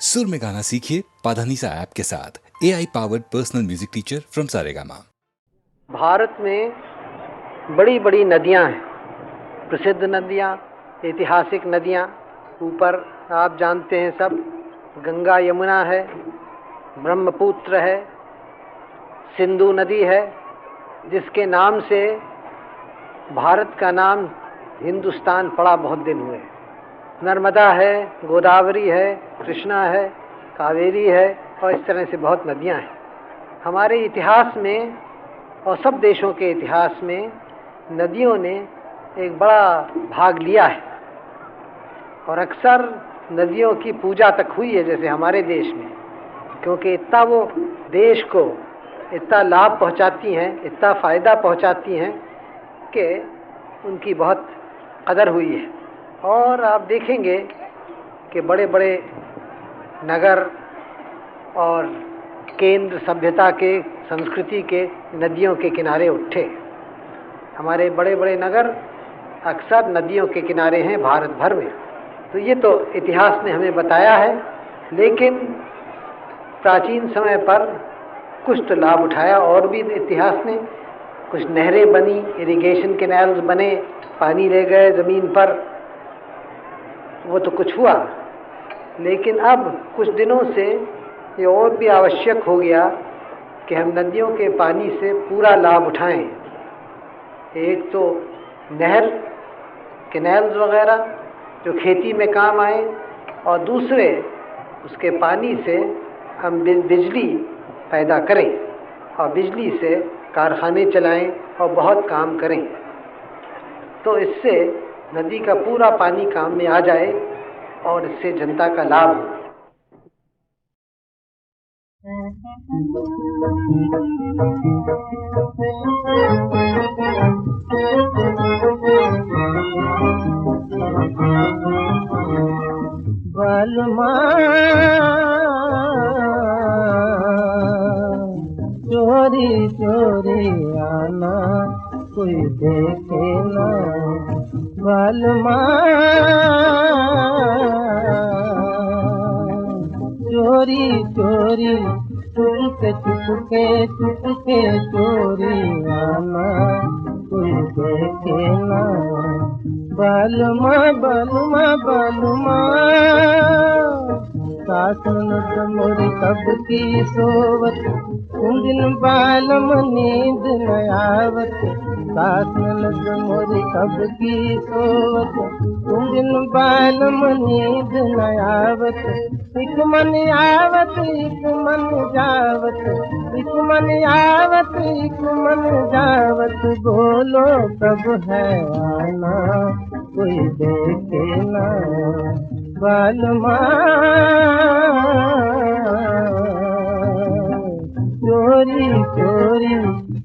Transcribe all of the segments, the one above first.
सुर में गाना सीखिए पाधानीसा ऐप के साथ। AI powered personal music teacher from Saregama. Bharat में बड़ी बड़ी नदियां हैं, प्रसिद्ध नदियां, ऐतिहासिक नदियां। ऊपर आप जानते हैं सब, गंगा यमुना है, ब्रह्मपुत्र है, सिंधु नदी है, जिसके नाम से भारत का नाम हिंदुस्तान पड़ा बहुत दिन हुए। नर्मदा है, गोदावरी है, कृष्णा है, कावेरी है और इस तरह से बहुत नदियां हैं। हमारे इतिहास में और सब देशों के इतिहास में नदियों ने एक बड़ा भाग लिया है और अक्सर नदियों की पूजा तक हुई है, जैसे हमारे देश में, क्योंकि इतना वो देश को इतना लाभ पहुंचाती हैं, इतना फ़ायदा पहुंचाती हैं कि उनकी बहुत कदर हुई है। और आप देखेंगे कि बड़े बड़े नगर और केंद्र सभ्यता के, संस्कृति के नदियों के किनारे उठे। हमारे बड़े बड़े नगर अक्सर नदियों के किनारे हैं भारत भर में। तो ये तो इतिहास ने हमें बताया है, लेकिन प्राचीन समय पर कुछ तो लाभ उठाया और भी इतिहास ने। कुछ नहरें बनी, इरिगेशन कैनाल्स बने, पानी ले गए ज़मीन पर, वो तो कुछ हुआ। लेकिन अब कुछ दिनों से ये और भी आवश्यक हो गया कि हम नदियों के पानी से पूरा लाभ उठाएं। एक तो नहर, कैनाल्स वगैरह जो खेती में काम आए, और दूसरे उसके पानी से हम बिजली पैदा करें और बिजली से कारखाने चलाएं और बहुत काम करें। तो इससे नदी का पूरा पानी काम में आ जाए और इससे जनता का लाभ हो। बलमा चोरी चोरी आना, कोई देखे ना। बलमा चोरी चोरी चुपके चुपके चुपके चोरी आना, कोई देखे ना। बलमा बलमा बलमा सासन मोरी कब की सोवत, दिन बालम नींद न आवत। सासन मोरी कब की सोवत, दिन बालम नींद न आवत। एक मन आवत एक मन जावत, एक मन आवत एक मन जावत। बोलो कब है आना, कोई देखे ना। बलमा चोरी चोरी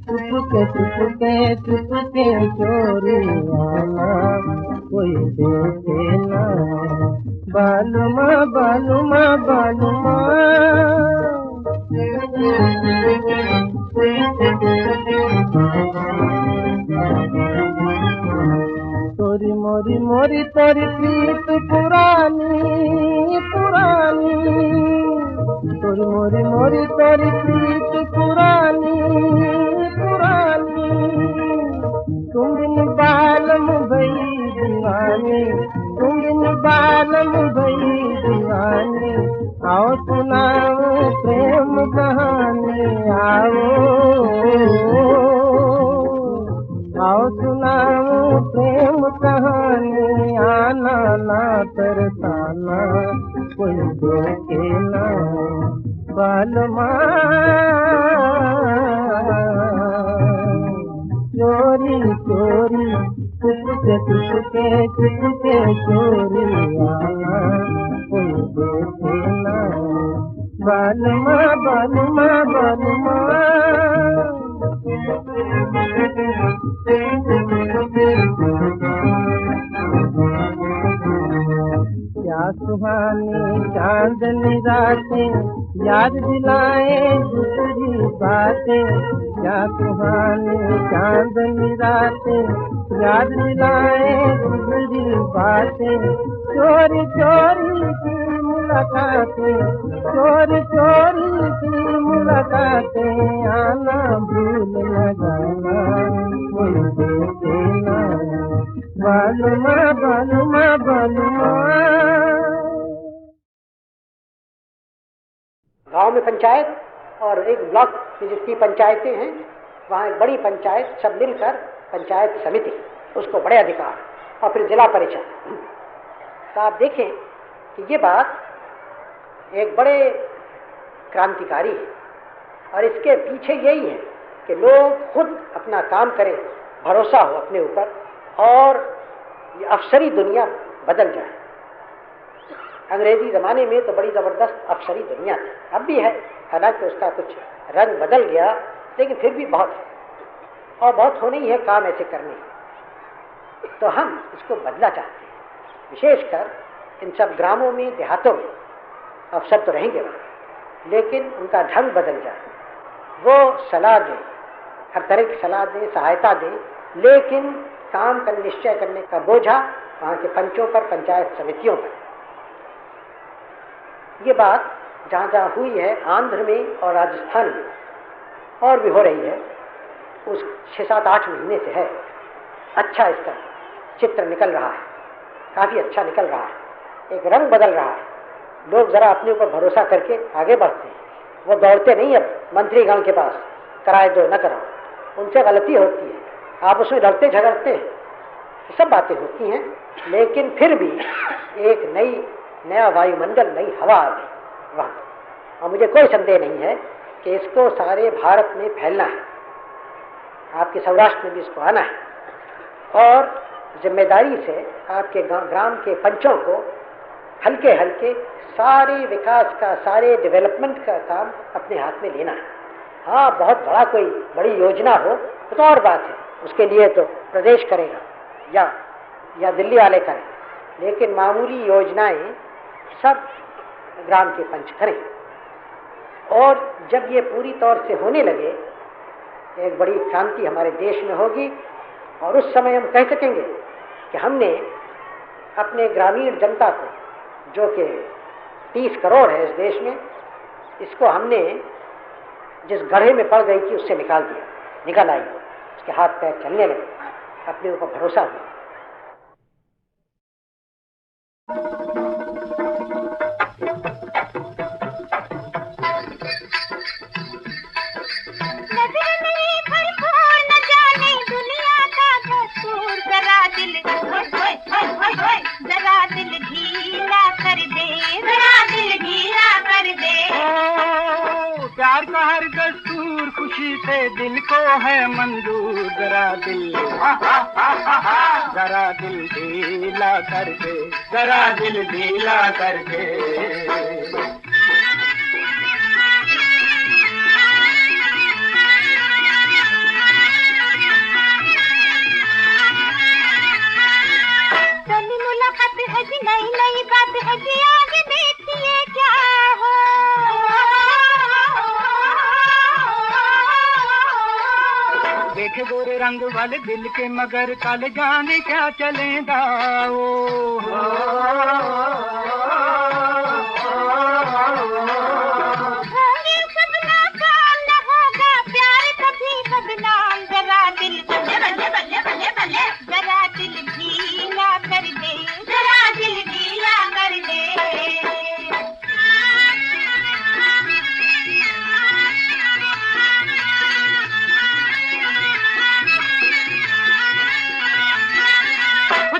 चुपके चुपके चुपके चोरी आना, कोई देखे ना। बलमा बलमा बलमा तोरी मोरी मोरी तोरी प्रीत पुरानी पुरानी, तोरी मोरी मोरी तोरी प्रीत पुरानी पुरानी। तुम बिन बालम भई दीवानी, तुम बिन बालम भई दीवानी। आओ सुनाओ प्रेम कहानी, आओ सुनाओ प्रेम कहानी। आना ना तरसाना, कोई देखे ना। बलमा चोरी चोरी चुपके चुपके चुपके चोरी आना, कोई देखे ना। बलमा बलमा बलमा क्या सुहानी चांदनी रातें, याद दिलाए दूसरी बातें। क्या सुहानी चांदनी रातें, याद दिलाए दूसरी बातें। चोरी चोरी की मुलाकातें, चोरी चोरी की मुलाकातें, आना भूल न जाना, मुझे देना बालुमा बालुमा बालुमा। गांव में पंचायत और एक ब्लॉक में जितनी पंचायतें हैं, वहाँ एक बड़ी पंचायत, सब मिलकर पंचायत समिति, उसको बड़े अधिकार, और फिर जिला परिषद। तो आप देखें कि ये बात एक बड़े क्रांतिकारी है, और इसके पीछे यही है कि लोग खुद अपना काम करें, भरोसा हो अपने ऊपर, और ये अफसरी दुनिया बदल जाए। अंग्रेजी ज़माने में तो बड़ी ज़बरदस्त अफसरी दुनिया थी, अब भी है, हालांकि उसका कुछ रंग बदल गया, लेकिन फिर भी बहुत है, और बहुत होने ही है काम ऐसे करने। तो हम इसको बदला चाहते हैं, विशेषकर इन सब ग्रामों में, देहातों में अफसर तो रहेंगे वहाँ, लेकिन उनका ढंग बदल जाए, वो सलाह दें, हर तरह की सलाह दें, सहायता दें, लेकिन काम का निश्चय करने का बोझा वहाँ के पंचों पर, पंचायत समितियों पर। ये बात जहाँ जहाँ हुई है, आंध्र में और राजस्थान में, और भी हो रही है, उस 6-7-8 महीने से है। अच्छा इसका चित्र निकल रहा है, काफ़ी अच्छा निकल रहा है, एक रंग बदल रहा है। लोग ज़रा अपने ऊपर भरोसा करके आगे बढ़ते हैं, वो दौड़ते नहीं अब मंत्रीगण के पास, कराए दो न कराओ, उनसे गलती होती है, आप उसमें लड़ते झगड़ते हैं, सब बातें होती हैं, लेकिन फिर भी एक नया वायुमंडल, नई हवा आ गई वहाँ। और मुझे कोई संदेह नहीं है कि इसको सारे भारत में फैलना है, आपके सौराष्ट्र में भी इसको आना है, और जिम्मेदारी से आपके ग्राम के पंचों को हल्के हल्के सारे विकास का, सारे डेवलपमेंट का काम अपने हाथ में लेना है। हाँ, बहुत बड़ा कोई बड़ी योजना हो तो और बात है, उसके लिए तो प्रदेश करेगा या दिल्ली वाले करें, लेकिन मामूली योजनाएं सब ग्राम के पंच करें। और जब ये पूरी तौर से होने लगे, एक बड़ी क्रांति हमारे देश में होगी, और उस समय हम कह सकेंगे कि हमने अपने ग्रामीण जनता को, जो कि 30 करोड़ है इस देश में, इसको हमने जिस गड्ढे में पड़ गई थी उससे निकाल आई, उसके हाथ पैर चलने लगे, अपने ऊपर भरोसा हुआ। प्यार का हर दस्तूर खुशी से दिल को है मंजूर, जरा दिल ढीला कर दे, जरा दिल ढीला कर दे। पहली मुलाकात है जी, नई नई बात है जी, आगे देखिए क्या हो। देखे गोरे रंग वाले दिल के मगर काले, जाने क्या चलेगा ओ। होंगे सब नाकाम, न होगा प्यार कभी बदनाम, जरा दिल जरा दिल ढीला कर दे, जरा दिल ढीला कर दे।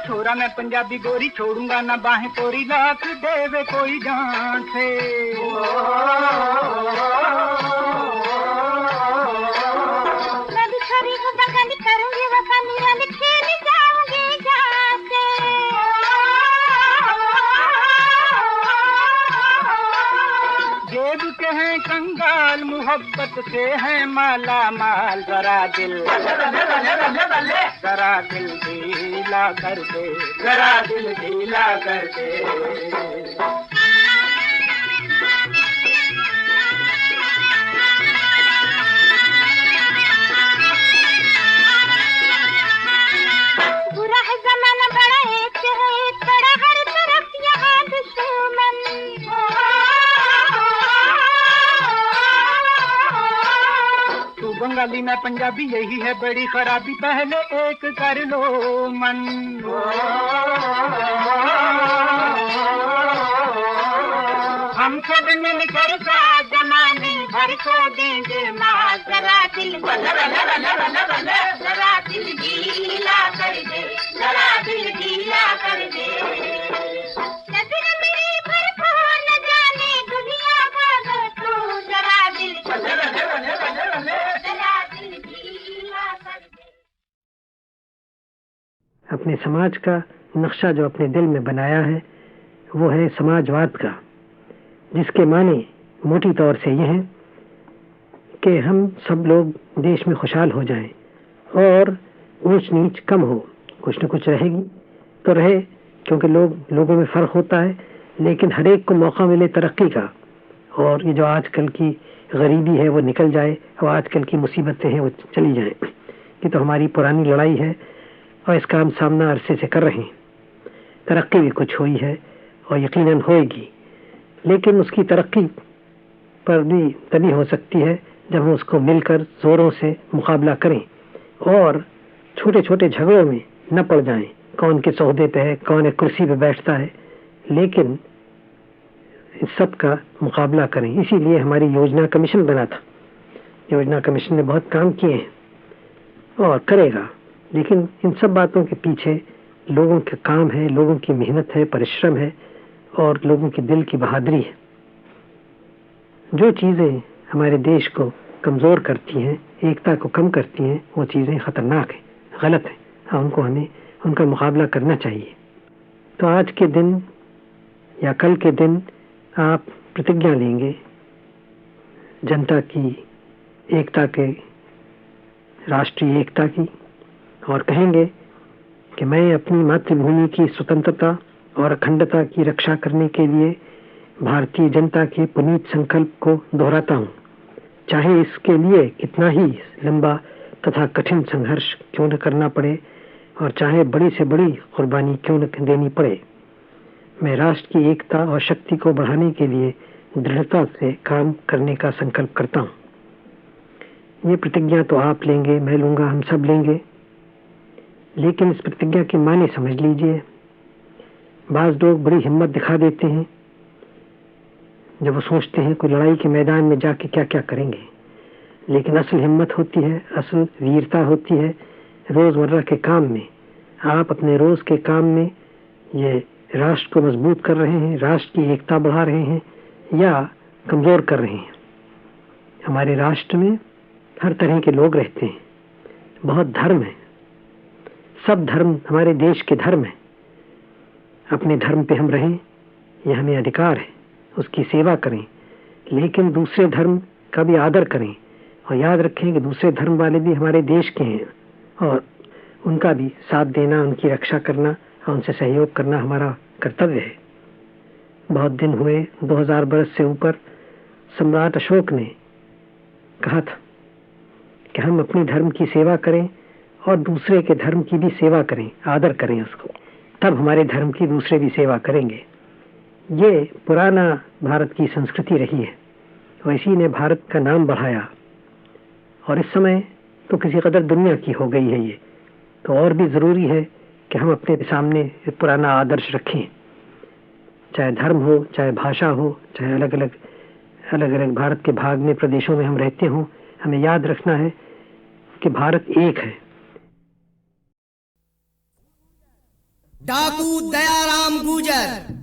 छोरा मैं पंजाबी गोरी, छोड़ूंगा ना बाहें तोरी, लाख देवे कोई जान से। मैं भी छोरी हूँ बगानी, करूँगी वफानी, रानी खेल जाऊंगी जाके। जेब के हैं कंगाल, मोहब्बत से हैं माला माल, जरा दिल ढीला कर दे, जरा दिल ढीला कर दे। बुरा है जमाना, बड़ा एक है बड़ा, हर तरफ यहाँ दुश्मन। बंगाली मैं पंजाबी यही है बड़ी खराबी पहले एक कर लो मन हम सब मिलकर जमाने भर को देंगे माँ जरा दिल जरा दिल गीला कर दे जरा दिल गीला कर दे नजर मेरी भर को न जाने दुनिया का तू जरा दिल गीला कर दे। अपने समाज का नक्शा जो अपने दिल में बनाया है वो है समाजवाद का, जिसके माने मोटी तौर से यह है कि हम सब लोग देश में खुशहाल हो जाएं और ऊंच नीच कम हो। कुछ न कुछ रहेगी तो रहे, क्योंकि लोगों में फ़र्क होता है, लेकिन हर एक को मौका मिले तरक्की का, और ये जो आजकल की गरीबी है वो निकल जाए और आजकल की मुसीबतें हैं वो चली जाएं। ये तो हमारी पुरानी लड़ाई है और इसका हम सामना अरसे से कर रहे हैं। तरक्की भी कुछ हुई है और यकीनन होएगी, लेकिन उसकी तरक्की पर भी तभी हो सकती है जब हम उसको मिलकर जोरों से मुकाबला करें और छोटे छोटे झगड़ों में न पड़ जाएं। कौन के सौदे पे है, कौन एक कुर्सी पे बैठता है, लेकिन इस सब का मुकाबला करें। इसीलिए हमारी योजना कमीशन बना था। योजना कमीशन ने बहुत काम किए हैं और करेगा, लेकिन इन सब बातों के पीछे लोगों का काम है, लोगों की मेहनत है, परिश्रम है और लोगों की दिल की बहादुरी है। जो चीज़ें हमारे देश को कमज़ोर करती हैं, एकता को कम करती हैं, वो चीज़ें ख़तरनाक हैं, गलत हैं, उनको हमें उनका मुकाबला करना चाहिए। तो आज के दिन या कल के दिन आप प्रतिज्ञा लेंगे जनता की एकता के, राष्ट्रीय एकता की, और कहेंगे कि मैं अपनी मातृभूमि की स्वतंत्रता और अखंडता की रक्षा करने के लिए भारतीय जनता के पुनीत संकल्प को दोहराता हूँ, चाहे इसके लिए कितना ही लंबा तथा कठिन संघर्ष क्यों न करना पड़े और चाहे बड़ी से बड़ी कुर्बानी क्यों न देनी पड़े। मैं राष्ट्र की एकता और शक्ति को बढ़ाने के लिए दृढ़ता से काम करने का संकल्प करता हूँ। ये प्रतिज्ञा तो आप लेंगे, मैं लूँगा, हम सब लेंगे, लेकिन इस प्रतिज्ञा के माने समझ लीजिए। बाज़ लोग बड़ी हिम्मत दिखा देते हैं जब वो सोचते हैं कोई लड़ाई के मैदान में जाके क्या क्या करेंगे, लेकिन असल हिम्मत होती है, असल वीरता होती है रोज़मर्रा के काम में। आप अपने रोज़ के काम में ये राष्ट्र को मजबूत कर रहे हैं, राष्ट्र की एकता बढ़ा रहे हैं या कमज़ोर कर रहे हैं। हमारे राष्ट्र में हर तरह के लोग रहते हैं, बहुत धर्म है, सब धर्म हमारे देश के धर्म हैं। अपने धर्म पे हम रहें, यह हमें अधिकार है, उसकी सेवा करें, लेकिन दूसरे धर्म का भी आदर करें और याद रखें कि दूसरे धर्म वाले भी हमारे देश के हैं और उनका भी साथ देना, उनकी रक्षा करना और उनसे सहयोग करना हमारा कर्तव्य है। बहुत दिन हुए, 2000 बरस से ऊपर सम्राट अशोक ने कहा था कि हम अपने धर्म की सेवा करें और दूसरे के धर्म की भी सेवा करें, आदर करें उसको, तब हमारे धर्म की दूसरे भी सेवा करेंगे। ये पुराना भारत की संस्कृति रही है और इसी ने भारत का नाम बढ़ाया, और इस समय तो किसी कदर दुनिया की हो गई है ये, तो और भी ज़रूरी है कि हम अपने सामने पुराना आदर्श रखें। चाहे धर्म हो, चाहे भाषा हो, चाहे अलग अलग भारत के भाग में, प्रदेशों में हम रहते हों, हमें याद रखना है कि भारत एक है। डाकू दयाराम गुजर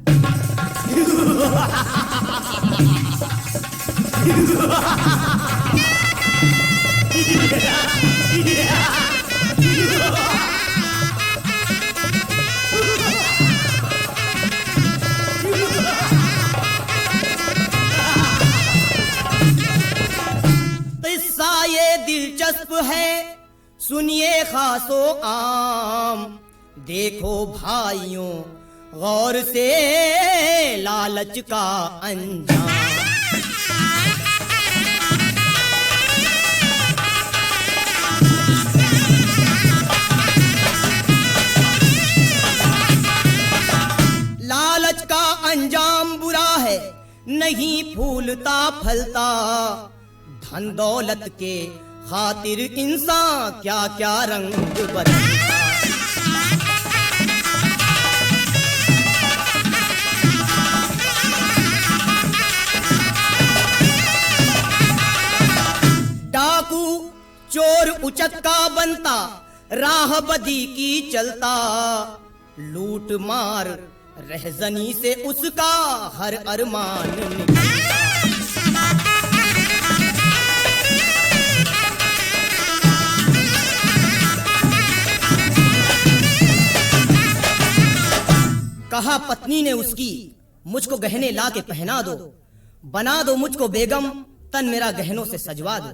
किस्सा ये दिलचस्प है, सुनिए खासो आम। देखो भाइयों गौर से लालच का अंजाम। लालच का अंजाम बुरा है, नहीं फूलता फलता। धन दौलत के खातिर इंसान क्या क्या रंग बदलता। डाकू चोर उचक्का बनता, राह बदी की चलता, लूट मार रहजनी से उसका हर अरमान निकलता। कहा पत्नी ने उसकी, मुझको गहने ला के पहना दो, बना दो मुझको बेगम, तन मेरा गहनों से सजवा दो।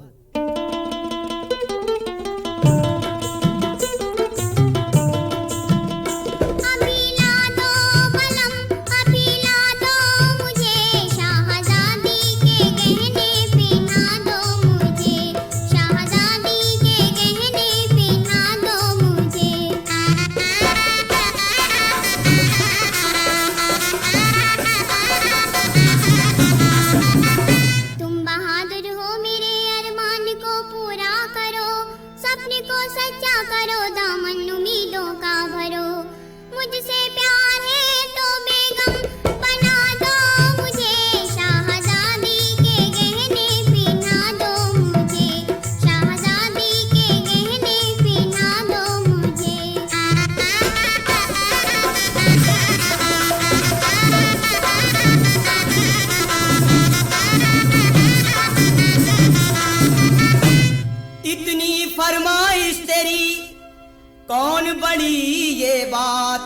कौन बड़ी ये बात,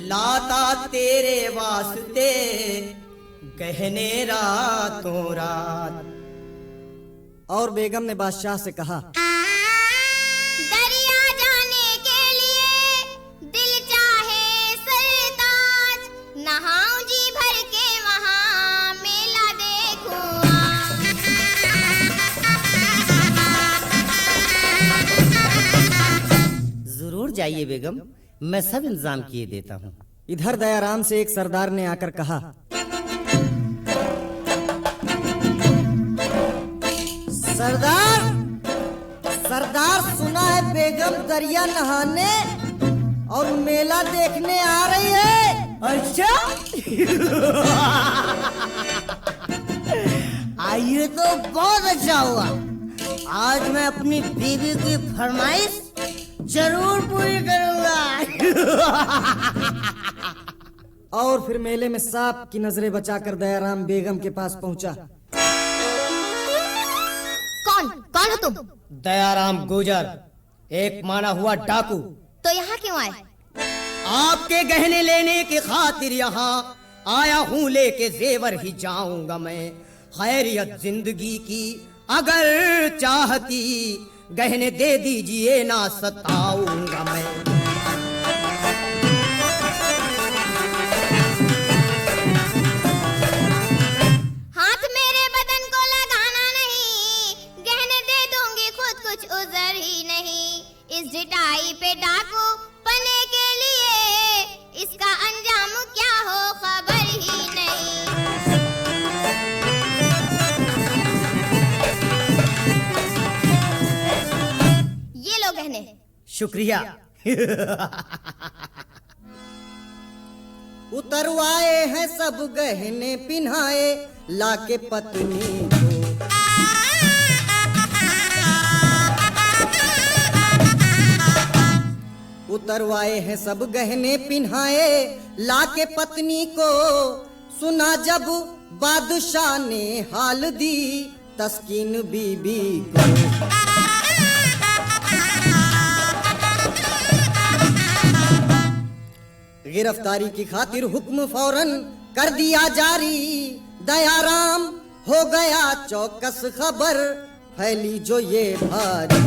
लाता तेरे वास्ते गहने रातों रात। और बेगम ने बादशाह से कहा, दरिया जाने के लिए दिल चाहे सरताज, नहाऊं जी भर के वहाँ मेला देखूं। जरूर जाइए बेगम, मैं सब इंतजाम किए देता हूँ। इधर दयाराम से एक सरदार ने आकर कहा, सरदार सरदार सुना है बेगम दरिया नहाने और मेला देखने आ रही है। अच्छा आइए तो बहुत अच्छा हुआ। आज मैं अपनी बीवी की फरमाइश जरूर पूरी करूंगा। और फिर मेले में सांप की नजरें बचाकर दयाराम बेगम के पास पहुंचा। कौन हो तुम? दयाराम गुजर, एक माना हुआ डाकू। तो यहाँ क्यों आए? आपके गहने लेने की खातिर यहाँ आया हूँ, लेके जेवर ही जाऊंगा मैं। खैरियत जिंदगी की अगर चाहती, गहने दे दीजिए ना सताऊंगा मैं। हाथ मेरे बदन को लगाना नहीं, गहने दे दूंगी खुद कुछ उजर ही नहीं। इस जिटाई पे डाकू पने के लिए, इसका अंजाम क्या हो खबर ही नहीं। ये लो गहने। शुक्रिया। उतरवाए हैं सब गहने पिन्हाए, लाके पत्नी को। उतरवाए हैं सब गहने पिन्हाए, लाके पत्नी को। सुना जब बादशाह ने हाल दी, तस्कीन बीबी को। गिरफ्तारी की खातिर हुक्म फौरन कर दिया जारी। दयाराम हो गया चौकस, खबर फैली जो ये भारी।